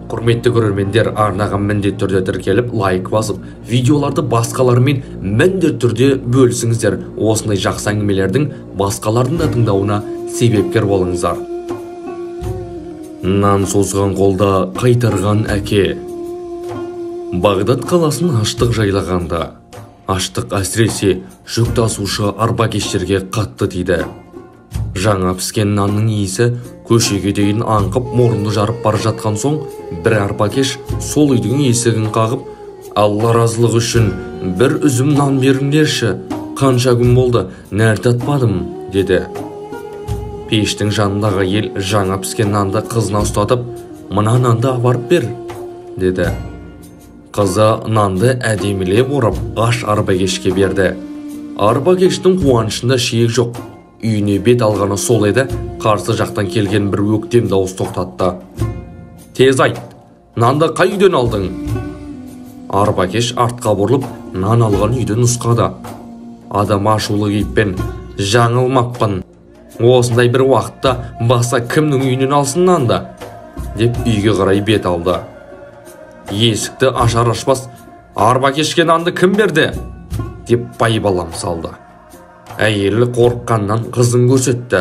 Құрметті көрермендер, арнаған міндетті түрде тіркеліп, лайк басып, видеоларды басқалармен міндетті түрде бөлісіңіздер. Осындай жақсы әңгімелердің басқалардың да тыңдауына себепкер болыңыздар. Нан созған қолда қайтарған әке. Бағдат қаласын аштық жайлағанда. Аштық әсіресе жүк тасушы арбакештерге қатты тиді. Жаңа піскен нанның иісі көшеге дейін аңқып, мұрынды жарып бара жатқан соң, бір арбакеш сол үйдің есігін қағып, «Алла разылығы үшін бір үзім нан беріңдерші, қанша күн болды, нәр татпадым», деді. Пештің жанындағы ел жаңа піскен нанды қызына ұстатып, «Мына нанды апарып бер», деді. Қызы нанды әдемілеп орап, аш арбакешке берді. Арбакештің қуанышында шек жоқ. Үйіне бет алғаны сол еді, қарсы жақтан келген бір өктем дауыс тоқтатты. «Тез айт, нанды қай үйден алдың?» Арбакеш артқа бұрылып, нан алған үйді нұсқады. Адам ашулы кейіппен, «Жаңылмаппын. Осындай бір уақытта баса кімнің үйінен алсын нанды?» деп үйге қарай бет алды. Есікті ашар-ашпас, «Арбакешке нанды кім берді?» деп байбалам салды. Әйелі қорыққаннан қызын көрсетті.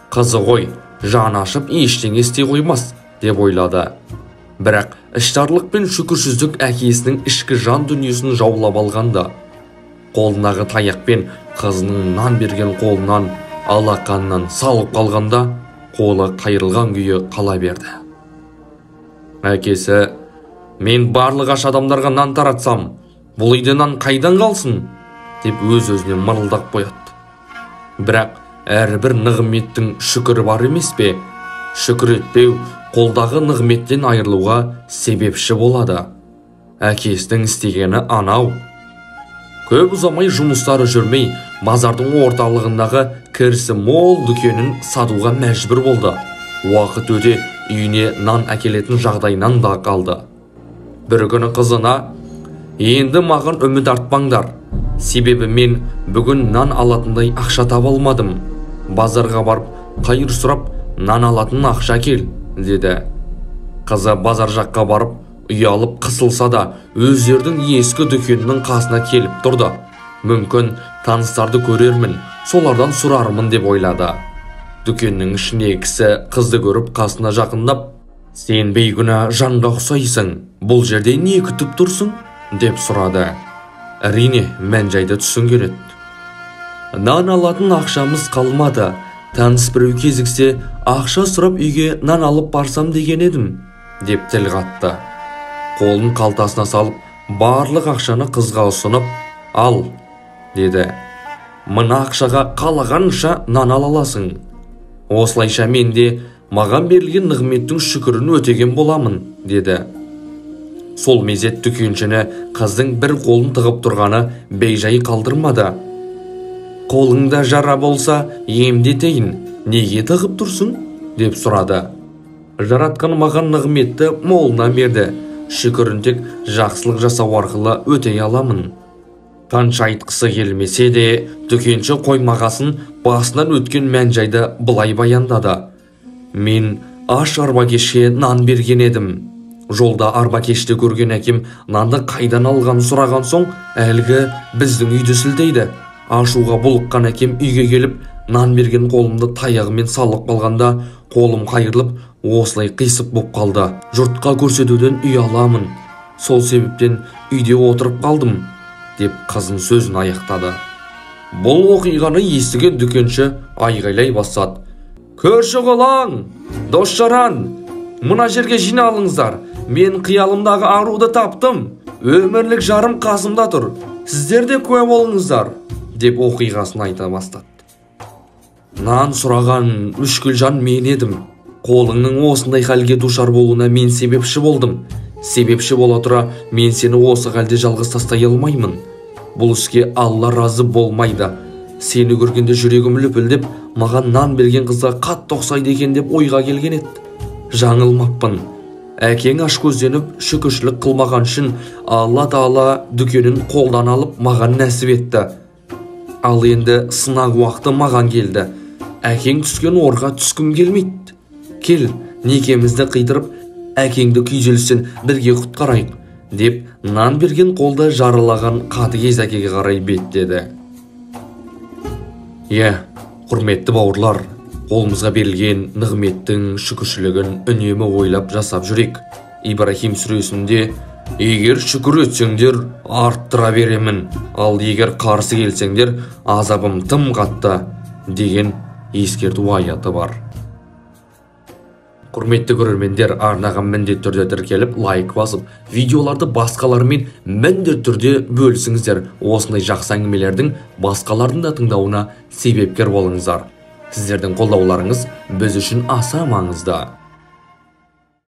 Қызы ғой, жан ашып ештеңе істей қоймас деп ойлады. Бірақ іштарлық пен шүкірсіздік әкесінің ішкі жан дүниесін жаулап алғанда. Қолындағы таяқпен қызының нан берген қолынан алақанынан салып қалғанда, қолы қайырылған күйі қала берді. Әкесі, «Мен барлық аш адамдарға нан таратсам, бұл үйде нан қайдан қалсын?» деп өз-өзіне мырылдап қояды. Бірақ әрбір нығметтің шүкірі бар емес пе? Шүкір етпеу қолдағы нығметтен айырылуға себепші болады. Әкесінің істегені анау. Көп ұзамай жұмыстары жүрмей, базардың орталығындағы кірісі мол дүкенін сатуға мәжбүр болды. Уақыт өте үйіне нан әкелетін жағдайынан да қалды. Бір күні қызына, «Енді маған үміт артпаңдар. Себебі мен бүгін нан алатындай ақша таба алмадым. Базарға барып, қайыр сұрап, нан алатын ақша кел», деді. Қызы базар жаққа барып, ұялып қысылса да, өздердің ескі дүкенінің қасына келіп тұрды. Мүмкін таныстарды көрермін, солардан сұрармын деп ойлады. Дүкеннің ішіне кісі қызды көріп қасына жақындап, «Сен бейгүнә жанға ұқсайсың, бұл жерде не күтіп тұрсың?» деп сұрады. Әрине, мән-жайды түсінген еді. «Нан алатын ақшамыз қалмады. Таныс біреу кезіксе, ақша сұрап үйге нан алып барсам деген едім», деп тіл қатты. Қолын қалтасына салып, барлық ақшаны қызға ұсынып, «Ал», деді. «Мына ақшаға қалағанша нан ала аласың. Осылайша мен де маған берілген нығметтің шүкірін өтеген боламын», деді. Сол мезет дүкеншіні қыздың бір қолын тығып тұрғаны бейжай қалдырмады. «Қолыңда жара болса, емдетейін, неге тығып тұрсың?» деп сұрады. «Жаратқан маған нығметті молынан берді. Шүкірін тек жақсылық жасау арқылы өтей аламын». Қанша айтқысы келмесе де, дүкенші қоймағасын басынан өткен мән-жайды былай баяндады. «Мен аш арбакешке нан берген едім. Жолда арбакешті көрген әкем нанды қайдан алған сұраған соң, әлгі біздің үйді сілтейді. Ашуға бұлыққан әкем үйге келіп, нан берген қолымды таяғымен салып қалғанда, қолым қайырылып, осылай қисып боп қалды. Жұртқа көрсетуден ұяламын. Сол себептен үйде отырып қалдым», деп қызын сөзін аяқтады. Бұл оқиғаны естіген дүкенші айғайлай бастады. «Көрші қолаң, дос-жаран, мына жерге жиналыңыздар. Мен қиялымдағы аруды таптым. Өмірлік жарым қасымда тұр. Сіздер де куә болыңыздар», деп оқиғасын айта бастады. «Нан сұраған мүшкіл жан мен едім. Қолыңның осындай халге душар болуына мен себепші болдым. Себепші бола тұра, мен сені осы халде жалғыз тастай алмаймын. Бұл іске Алла разы болмайды. Сені көргенде жүрегім лүпілдеп, маған нан берген қызға қатты ұқсайды екен деп ойға келген еді. Жаңылмаппын. Әкең аш көзденіп шүкіршілік қылмаған үшін Алла Тағала дүкенін қолдан алып маған нәсіп етті. Ал енді сынақ уақыты маған келді. Әкең түскен орға түскім келмейді. Кел, некемізді қидырып, әкеңді күйзелістен бірге құтқарайық, деп нан берген қолда жарылаған қатыгез әкеге қарай беттеді. Құрметті бауырлар, қолымызға берілген нығметтің шүкіршілігін үнемі ойлап жасап жүрек. Ибрахим сүресінде егер шүкір етсеңдер арттыра беремін, ал егер қарсы келсеңдер азабым тым қатты деген ескерту аяты бар. Құрметті көрермендер, арнаған міндетті түрде тіркеліп, лайк басып, видеоларды басқалармен міндетті түрде бөлісіңіздер. Осындай жақсы әңгімелердің басқалардың да тыңдауына себепкер болыңыздар. Сіздердің қолдауларыңыз біз үшін аса маңызды.